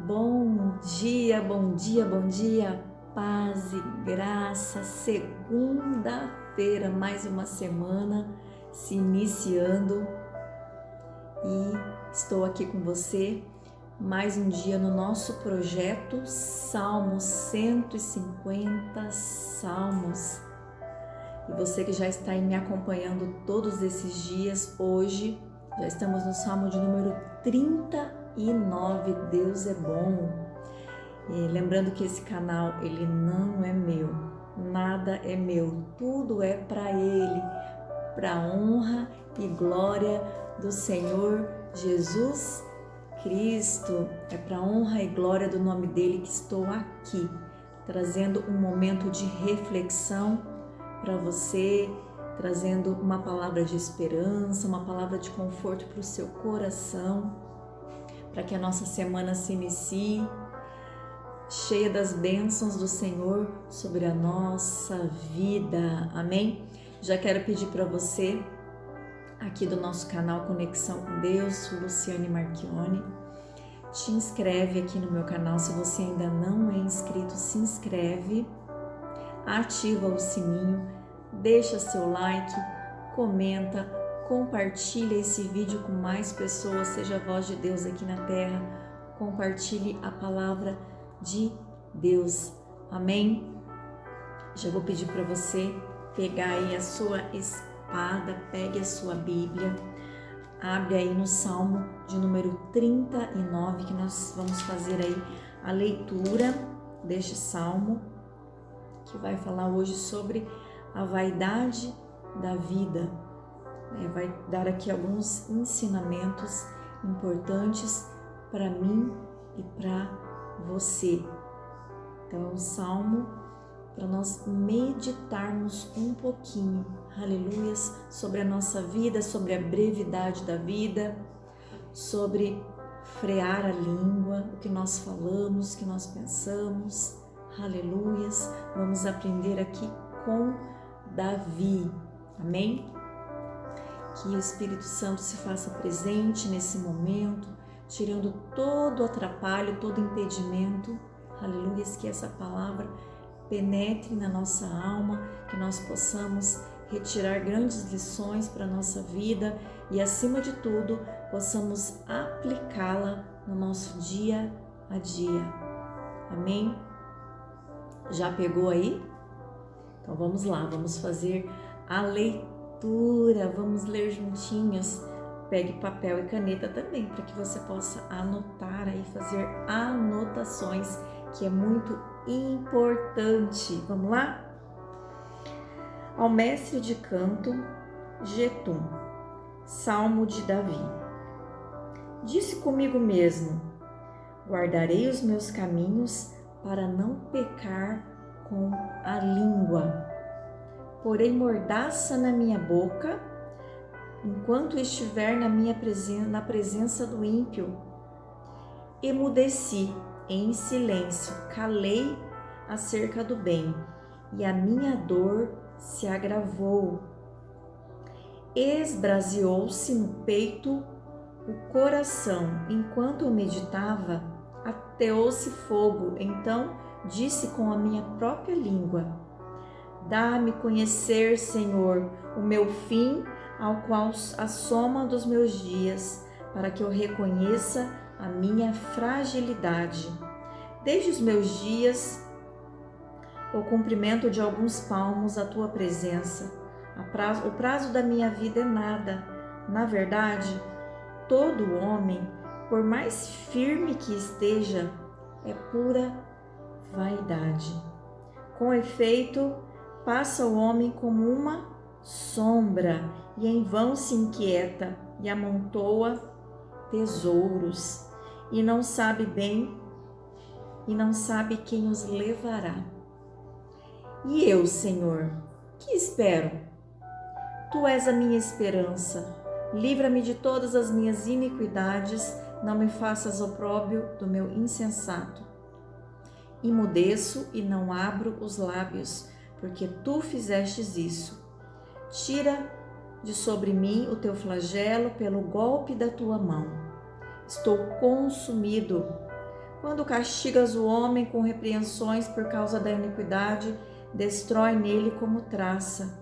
Bom dia, bom dia, bom dia, paz e graça. Segunda-feira, mais uma semana se iniciando e estou aqui com você mais um dia no nosso projeto Salmos 150 Salmos. E você que já está aí me acompanhando todos esses dias, hoje já estamos no Salmo de número 39, Deus é bom. E lembrando que esse canal, ele não é meu, nada é meu, tudo é para Ele, para a honra e glória do Senhor Jesus Cristo. É para a honra e glória do nome dele que estou aqui, trazendo um momento de reflexão para você, trazendo uma palavra de esperança, uma palavra de conforto para o seu coração, para que a nossa semana se inicie cheia das bênçãos do Senhor sobre a nossa vida. Amém? Já quero pedir para você, aqui do nosso canal Conexão com Deus, Luciane Marchione, te inscreve aqui no meu canal. Se você ainda não é inscrito, se inscreve, ativa o sininho, deixa seu like, comenta, compartilha esse vídeo com mais pessoas, seja a voz de Deus aqui na terra, compartilhe a palavra de Deus, amém? Já vou pedir para você pegar aí a sua espada, pegue a sua Bíblia, abre aí no Salmo de número 39, que nós vamos fazer aí a leitura deste Salmo, que vai falar hoje sobre a vaidade da vida. Vai dar aqui alguns ensinamentos importantes para mim e para você. Então é um salmo para nós meditarmos um pouquinho, aleluias, sobre a nossa vida, sobre a brevidade da vida, sobre frear a língua, o que nós falamos, o que nós pensamos, aleluias. Vamos aprender aqui com Davi, amém? Que o Espírito Santo se faça presente nesse momento, tirando todo atrapalho, todo impedimento, aleluia, que essa palavra penetre na nossa alma, que nós possamos retirar grandes lições para a nossa vida e, acima de tudo, possamos aplicá-la no nosso dia a dia, amém? Já pegou aí? Então vamos lá, vamos fazer a leitura. Vamos ler juntinhos. Pegue papel e caneta também, para que você possa anotar aí, fazer anotações, que é muito importante. Vamos lá? Ao mestre de canto, Jetum, Salmo de Davi. Disse comigo mesmo: guardarei os meus caminhos para não pecar com a língua. Porém mordaça na minha boca, enquanto estiver na presença do ímpio. Emudeci em silêncio, calei acerca do bem, e a minha dor se agravou. Esbraseou-se no peito o coração, enquanto eu meditava, ateou-se fogo. Então disse com a minha própria língua: dá-me conhecer, Senhor, o meu fim, ao qual a soma dos meus dias, para que eu reconheça a minha fragilidade. Desde os meus dias, o cumprimento de alguns palmos à tua presença. O prazo da minha vida é nada. Na verdade, todo homem, por mais firme que esteja, é pura vaidade. Com efeito, passa o homem como uma sombra e em vão se inquieta e amontoa tesouros e não sabe bem e não sabe quem os levará. E eu, Senhor, que espero? Tu és a minha esperança. Livra-me de todas as minhas iniquidades, não me faças opróbrio do meu insensato. Emudeço e não abro os lábios, porque tu fizestes isso. Tira de sobre mim o teu flagelo pelo golpe da tua mão. Estou consumido. Quando castigas o homem com repreensões por causa da iniquidade, destrói nele como traça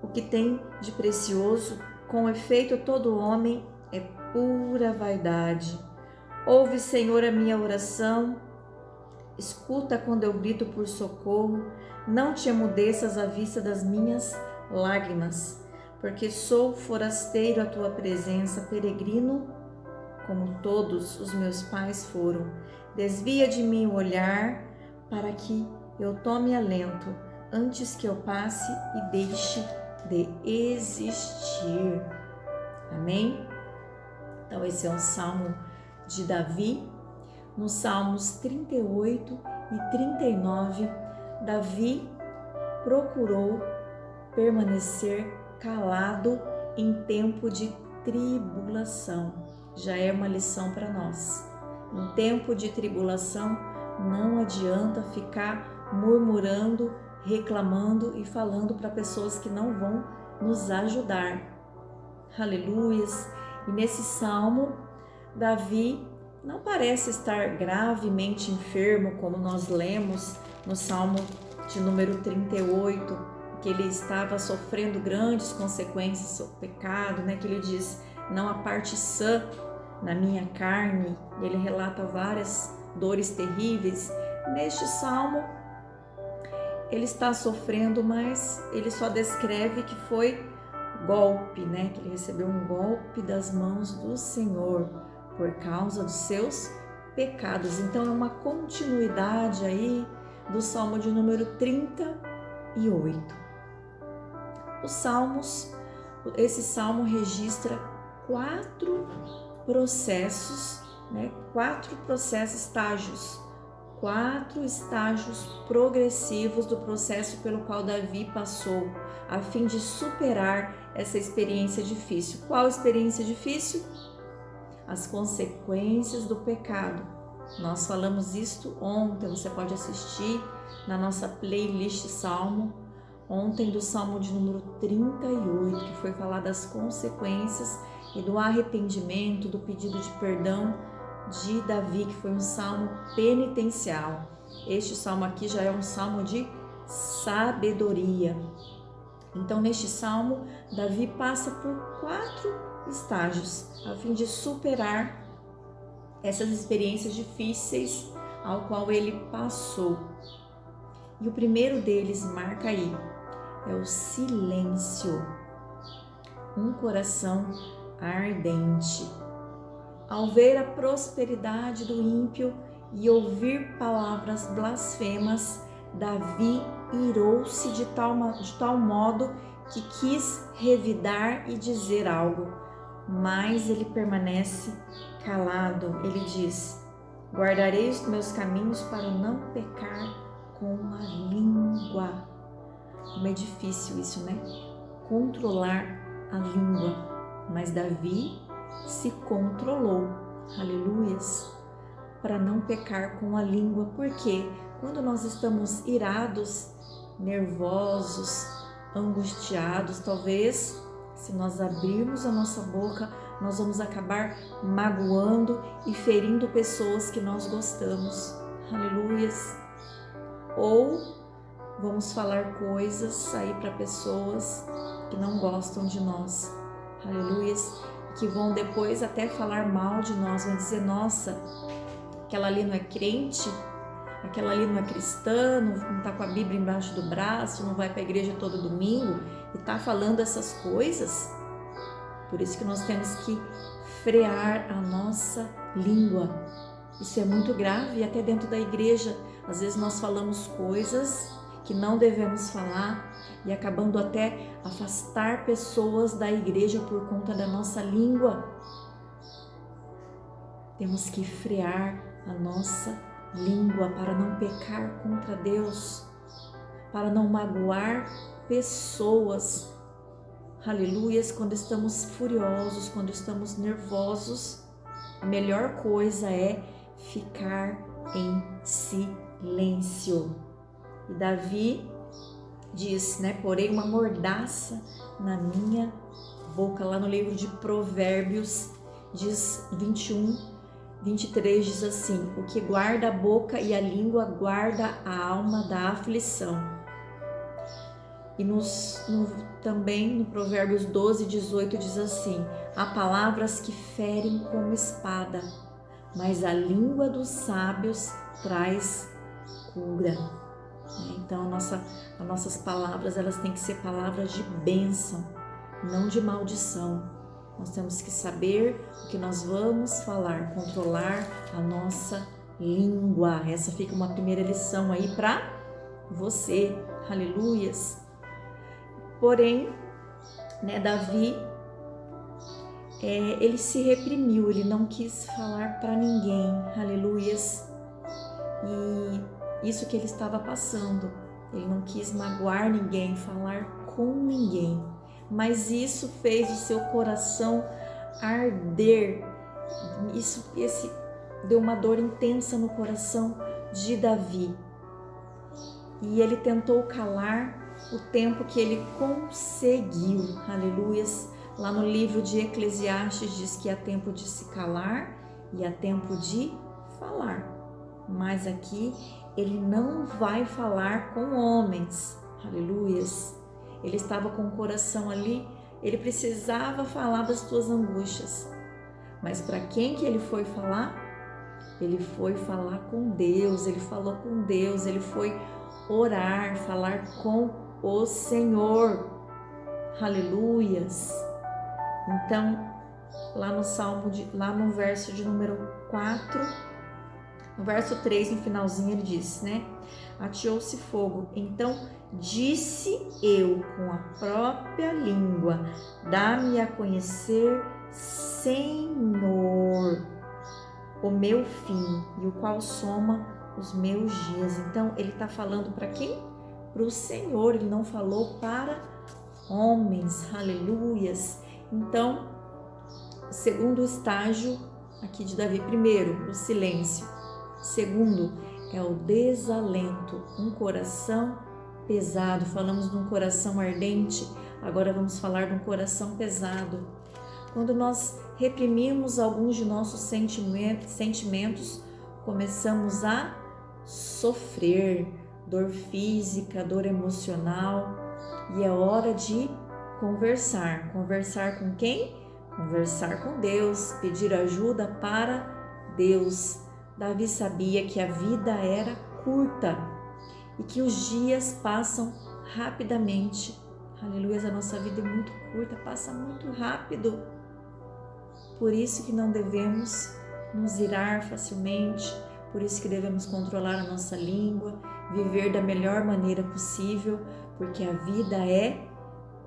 o que tem de precioso. Com efeito, todo homem é pura vaidade. Ouve, Senhor, a minha oração, escuta quando eu grito por socorro, não te emudeças à vista das minhas lágrimas, porque sou forasteiro à tua presença, peregrino, como todos os meus pais foram. Desvia de mim o olhar, para que eu tome alento, antes que eu passe e deixe de existir. Amém? Então esse é um salmo de Davi. Nos Salmos 38 e 39, Davi procurou permanecer calado em tempo de tribulação. Já é uma lição para nós. Em tempo de tribulação, não adianta ficar murmurando, reclamando e falando para pessoas que não vão nos ajudar. Aleluias! E nesse salmo, Davi não parece estar gravemente enfermo, como nós lemos no Salmo de número 38, que ele estava sofrendo grandes consequências do pecado, né? Que ele diz, não há parte sã na minha carne. Ele relata várias dores terríveis. Neste salmo, ele está sofrendo, mas ele só descreve que foi golpe, né? Que ele recebeu um golpe das mãos do Senhor por causa dos seus pecados. Então é uma continuidade aí do Salmo de número 38. Os Salmos, esse Salmo registra 4 processos, né? 4 estágios, 4 estágios progressivos do processo pelo qual Davi passou, a fim de superar essa experiência difícil. Qual experiência difícil? As consequências do pecado. Nós falamos isto ontem, você pode assistir na nossa playlist Salmo, ontem do Salmo de número 38, que foi falar das consequências e do arrependimento, do pedido de perdão de Davi, que foi um salmo penitencial. Este salmo aqui já é um salmo de sabedoria. Então, neste salmo, Davi passa por 4 estágios, a fim de superar essas experiências difíceis ao qual ele passou. E o primeiro deles, marca aí, é o silêncio. Um coração ardente. Ao ver a prosperidade do ímpio e ouvir palavras blasfemas, Davi irou-se de tal modo que quis revidar e dizer algo, mas ele permanece calado. Ele diz, guardarei os meus caminhos para não pecar com a língua. Como é difícil isso, né? Controlar a língua. Mas Davi se controlou, aleluias, para não pecar com a língua. Porque quando nós estamos irados, nervosos, angustiados, talvez se nós abrirmos a nossa boca, nós vamos acabar magoando e ferindo pessoas que nós gostamos, aleluias. Ou vamos falar coisas aí para pessoas que não gostam de nós, aleluias, que vão depois até falar mal de nós, vão dizer, nossa, aquela ali não é crente, aquela ali não é cristã, não está com a Bíblia embaixo do braço, não vai para a igreja todo domingo e está falando essas coisas. Por isso que nós temos que frear a nossa língua. Isso é muito grave, e até dentro da igreja, às vezes nós falamos coisas que não devemos falar e acabando até afastar pessoas da igreja por conta da nossa língua. Temos que frear a nossa língua para não pecar contra Deus, para não magoar pessoas. Aleluias, quando estamos furiosos, quando estamos nervosos, a melhor coisa é ficar em silêncio. E Davi diz, né, porém uma mordaça na minha boca, lá no livro de Provérbios, diz 23 diz assim: o que guarda a boca e a língua guarda a alma da aflição. E também no Provérbios 12, 18 diz assim: há palavras que ferem como espada, mas a língua dos sábios traz cura. Então as nossas palavras, elas têm que ser palavras de bênção, não de maldição. Nós temos que saber o que nós vamos falar, controlar a nossa língua. Essa fica uma primeira lição aí para você. Aleluias. Porém, Davi, ele se reprimiu, ele não quis falar para ninguém. Aleluias. E isso que ele estava passando, ele não quis magoar ninguém, falar com ninguém. Mas isso fez o seu coração arder. Esse deu uma dor intensa no coração de Davi. E ele tentou calar o tempo que ele conseguiu. Aleluias. Lá no livro de Eclesiastes diz que há tempo de se calar e há tempo de falar. Mas aqui ele não vai falar com homens. Aleluias. Ele estava com o coração ali, ele precisava falar das suas angústias. Mas para quem que ele foi falar? Ele foi falar com Deus, ele falou com Deus, ele foi orar, falar com o Senhor. Aleluias. Então, lá no verso de número 4, no verso 3, no finalzinho, ele diz, ateou-se fogo. Então disse eu com a própria língua: dá-me a conhecer, Senhor, o meu fim e o qual soma os meus dias. Então ele está falando para quem? Para o Senhor, ele não falou para homens. Aleluias. Então, segundo estágio aqui de Davi: primeiro, o silêncio. Segundo, é o desalento, um coração pesado. Falamos de um coração ardente, agora vamos falar de um coração pesado. Quando nós reprimimos alguns de nossos sentimentos, começamos a sofrer dor física, dor emocional, e é hora de conversar. Conversar com quem? Conversar com Deus, pedir ajuda para Deus. Davi sabia que a vida era curta e que os dias passam rapidamente. Aleluia, a nossa vida é muito curta, passa muito rápido. Por isso que não devemos nos irar facilmente, por isso que devemos controlar a nossa língua, viver da melhor maneira possível, porque a vida é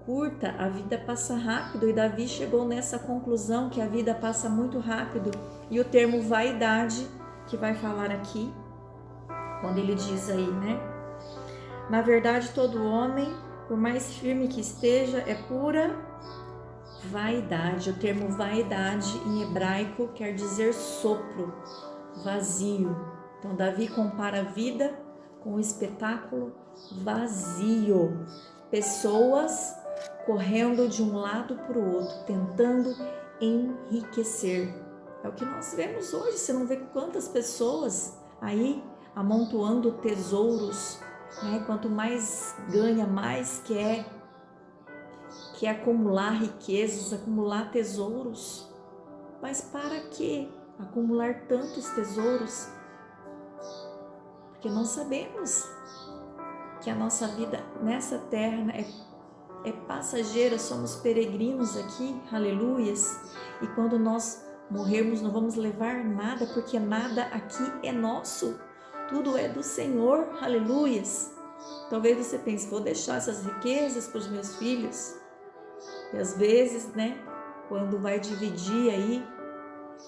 curta, a vida passa rápido. E Davi chegou nessa conclusão que a vida passa muito rápido. E o termo vaidade, que vai falar aqui, quando ele diz aí, na verdade, todo homem, por mais firme que esteja, é pura vaidade. O termo vaidade em hebraico quer dizer sopro, vazio. Então Davi compara a vida com um espetáculo vazio. Pessoas correndo de um lado para o outro, tentando enriquecer. É o que nós vemos hoje. Você não vê quantas pessoas aí amontoando tesouros, Quanto mais ganha, mais quer acumular riquezas, acumular tesouros. Mas para que acumular tantos tesouros? Porque nós sabemos que a nossa vida nessa terra é passageira, somos peregrinos aqui, aleluias. E quando nós morrermos, não vamos levar nada, porque nada aqui é nosso. Tudo é do Senhor, aleluias. Talvez você pense: vou deixar essas riquezas para os meus filhos. E às vezes, quando vai dividir aí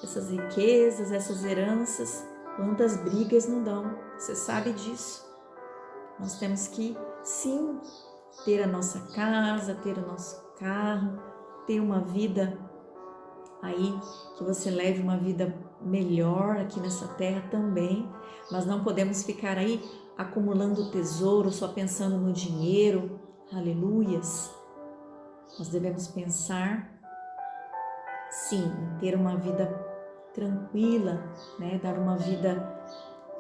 essas riquezas, essas heranças, quantas brigas não dão. Você sabe disso. Nós temos que, sim, ter a nossa casa, ter o nosso carro, ter uma vida aí, que você leve uma vida melhor aqui nessa terra também, mas não podemos ficar aí acumulando tesouro, só pensando no dinheiro, aleluias. Nós devemos pensar, sim, em ter uma vida tranquila, né? Dar uma vida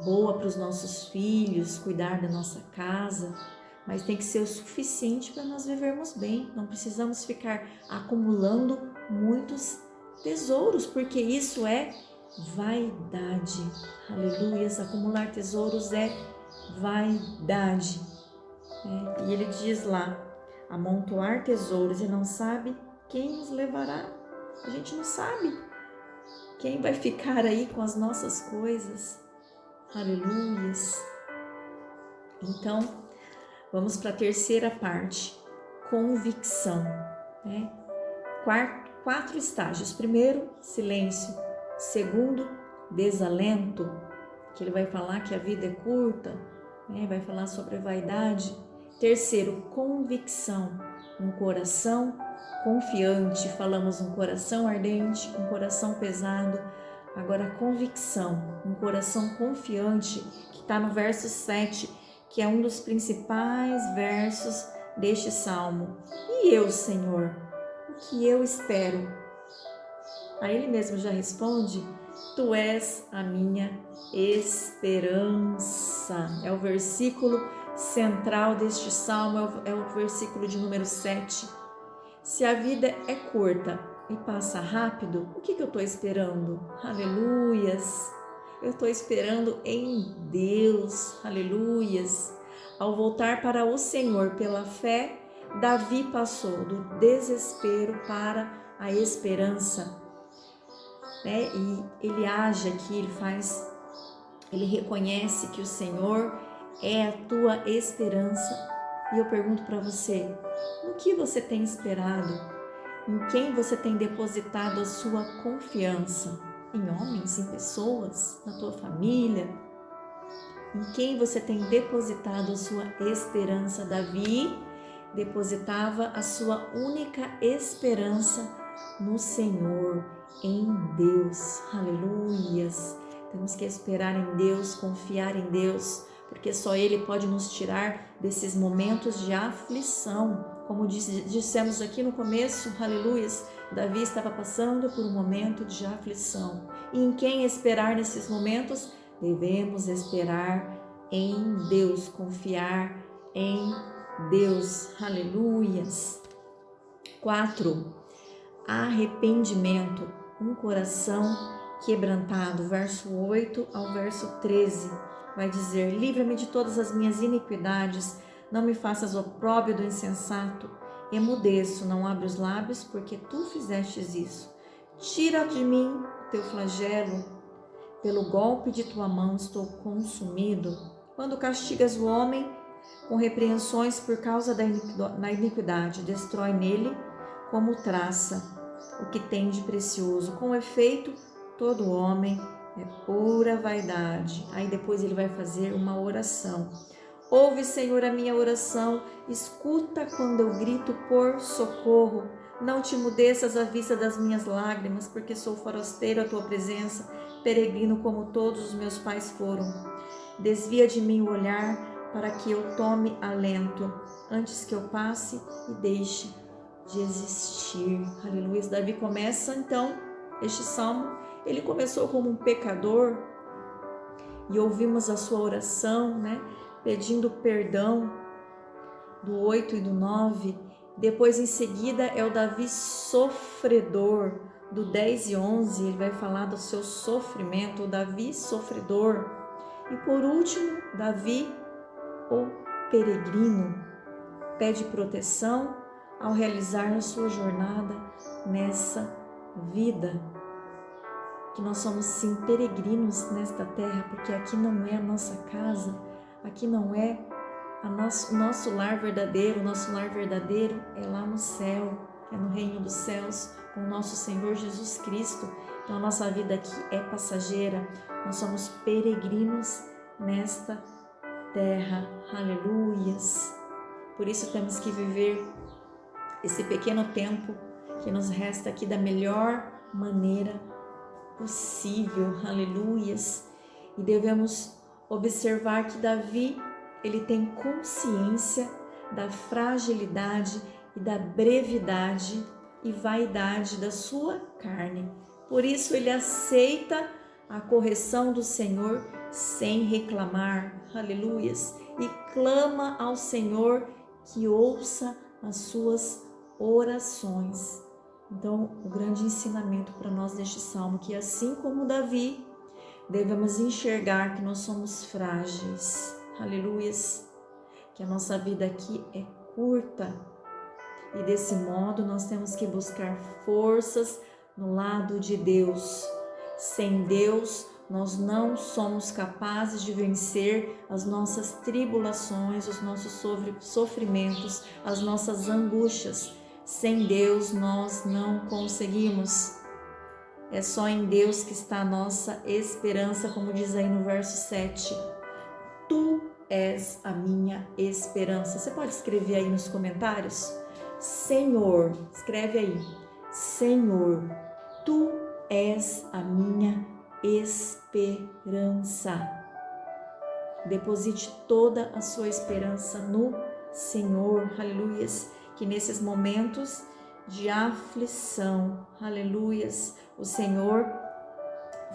boa para os nossos filhos, cuidar da nossa casa, mas tem que ser o suficiente para nós vivermos bem. Não precisamos ficar acumulando muitos tesouros, porque isso é vaidade. Aleluias, acumular tesouros é vaidade. E ele diz lá, amontoar tesouros e não sabe quem nos levará. A gente não sabe quem vai ficar aí com as nossas coisas. Aleluias. Então, vamos para a terceira parte, convicção. Quatro estágios. Primeiro, silêncio. Segundo, desalento, que ele vai falar que a vida é curta, vai falar sobre a vaidade. Terceiro, convicção, um coração confiante. Falamos um coração ardente, um coração pesado. Agora, convicção, um coração confiante, que está no verso 7, que é um dos principais versos deste salmo. E eu, Senhor, o que eu espero? Aí ele mesmo já responde, Tu és a minha esperança. É o versículo central deste salmo, é o versículo de número 7. Se a vida é curta e passa rápido, o que eu estou esperando? Aleluias! Eu estou esperando em Deus, aleluias! Ao voltar para o Senhor pela fé, Davi passou do desespero para a esperança. E ele age aqui, ele reconhece que o Senhor é a tua esperança. E eu pergunto para você, no que você tem esperado? Em quem você tem depositado a sua confiança? Em homens, em pessoas, na tua família? Em quem você tem depositado a sua esperança? Davi depositava a sua única esperança no Senhor, em Deus. Aleluias! Temos que esperar em Deus, confiar em Deus, porque só Ele pode nos tirar desses momentos de aflição. Como dissemos aqui no começo, aleluias, Davi estava passando por um momento de aflição. E em quem esperar nesses momentos? Devemos esperar em Deus, confiar em Deus. Aleluias. 4. Arrependimento, um coração quebrantado. Verso 8 ao verso 13. Vai dizer, livra-me de todas as minhas iniquidades, não me faças opróbrio do insensato. Emudeço, não abro os lábios, porque tu fizestes isso. Tira de mim teu flagelo, pelo golpe de tua mão estou consumido. Quando castigas o homem com repreensões por causa da iniquidade, destrói nele como traça o que tem de precioso. Com efeito, todo homem é pura vaidade. Aí depois ele vai fazer uma oração. Ouve, Senhor, a minha oração, escuta quando eu grito por socorro. Não te mudeças à vista das minhas lágrimas, porque sou forasteiro à tua presença, peregrino como todos os meus pais foram. Desvia de mim o olhar para que eu tome alento, antes que eu passe e deixe de existir. Aleluia. Davi começa então este salmo. Ele começou como um pecador e ouvimos a sua oração, pedindo perdão, do 8 e do 9. Depois, em seguida, é o Davi sofredor, do 10 e 11. Ele vai falar do seu sofrimento, o Davi sofredor. E por último, Davi, o peregrino, pede proteção ao realizar a sua jornada nessa vida. Que nós somos sim peregrinos nesta terra, porque aqui não é a nossa casa, aqui não é o nosso lar verdadeiro. O nosso lar verdadeiro é lá no céu, é no reino dos céus, com o nosso Senhor Jesus Cristo. Então a nossa vida aqui é passageira, nós somos peregrinos nesta terra. Aleluias! Por isso temos que viver esse pequeno tempo que nos resta aqui da melhor maneira possível. Aleluias! E devemos observar que Davi, ele tem consciência da fragilidade e da brevidade e vaidade da sua carne. Por isso ele aceita a correção do Senhor sem reclamar, aleluias, e clama ao Senhor que ouça as suas orações. Então, o grande ensinamento para nós deste salmo, que assim como Davi, devemos enxergar que nós somos frágeis, aleluias, que a nossa vida aqui é curta e desse modo nós temos que buscar forças no lado de Deus. Sem Deus, nós não somos capazes de vencer as nossas tribulações, os nossos sofrimentos, as nossas angústias. Sem Deus, nós não conseguimos. É só em Deus que está a nossa esperança, como diz aí no verso 7. Tu és a minha esperança. Você pode escrever aí nos comentários? Senhor, escreve aí. Senhor, tu és a minha esperança. Deposite toda a sua esperança no Senhor, aleluias, que nesses momentos de aflição, aleluias, o Senhor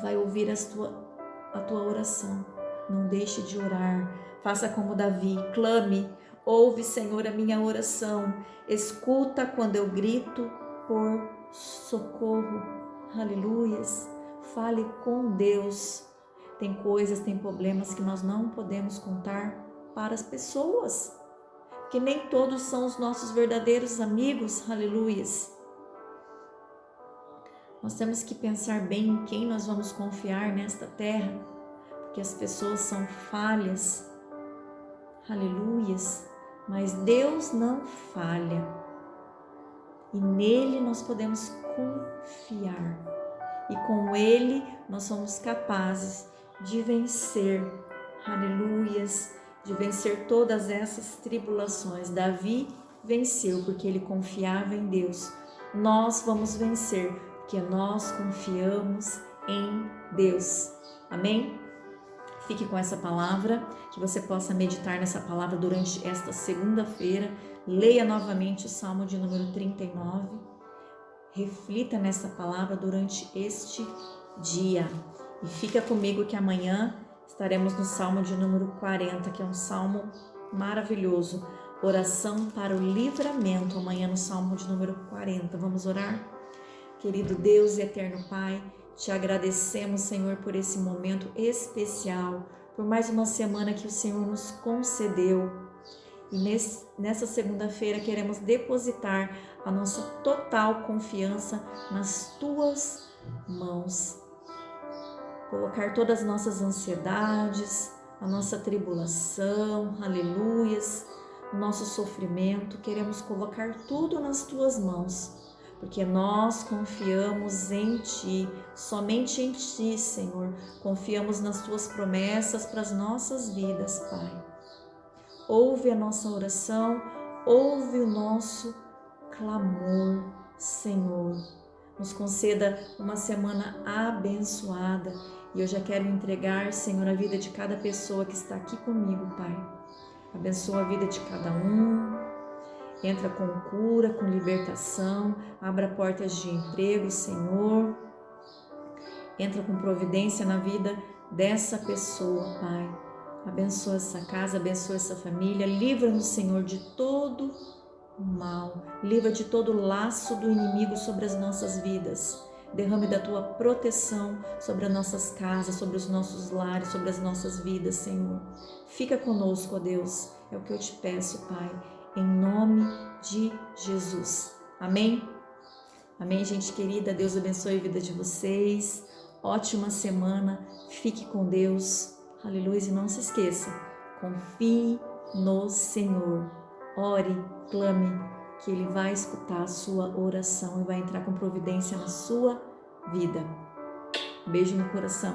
vai ouvir a tua oração. Não deixe de orar, faça como Davi, clame, ouve, Senhor, a minha oração, escuta quando eu grito por socorro, aleluias, fale com Deus. Tem coisas, tem problemas que nós não podemos contar para as pessoas, que nem todos são os nossos verdadeiros amigos, aleluias. Nós temos que pensar bem em quem nós vamos confiar nesta terra, porque as pessoas são falhas, aleluias, mas Deus não falha e nele nós podemos confiar e com ele nós somos capazes de vencer, aleluias, de vencer todas essas tribulações. Davi venceu porque ele confiava em Deus. Nós vamos vencer porque nós confiamos em Deus. Amém? Fique com essa palavra, que você possa meditar nessa palavra durante esta segunda-feira. Leia novamente o Salmo de número 39. Reflita nessa palavra durante este dia. E fica comigo que amanhã estaremos no Salmo de número 40, que é um salmo maravilhoso. Oração para o livramento, amanhã no Salmo de número 40. Vamos orar? Querido Deus e eterno Pai, te agradecemos, Senhor, por esse momento especial, por mais uma semana que o Senhor nos concedeu. E nessa segunda-feira queremos depositar a nossa total confiança nas Tuas mãos. Colocar todas as nossas ansiedades, a nossa tribulação, aleluias, o nosso sofrimento, queremos colocar tudo nas Tuas mãos, porque nós confiamos em Ti, somente em Ti, Senhor, confiamos nas Tuas promessas para as nossas vidas, Pai. Ouve a nossa oração, ouve o nosso clamor, Senhor. Nos conceda uma semana abençoada e eu já quero entregar, Senhor, a vida de cada pessoa que está aqui comigo, Pai. Abençoa a vida de cada um. Entra com cura, com libertação, abra portas de emprego, Senhor. Entra com providência na vida dessa pessoa, Pai. Abençoa essa casa, abençoa essa família. Livra-nos, Senhor, de todo o mal. Livra de todo o laço do inimigo sobre as nossas vidas. Derrame da Tua proteção sobre as nossas casas, sobre os nossos lares, sobre as nossas vidas, Senhor. Fica conosco, ó Deus. É o que eu te peço, Pai. Em nome de Jesus. Amém? Amém, gente querida. Deus abençoe a vida de vocês. Ótima semana. Fique com Deus. Aleluia. E não se esqueça. Confie no Senhor. Ore, clame, que Ele vai escutar a sua oração e vai entrar com providência na sua vida. Beijo no coração.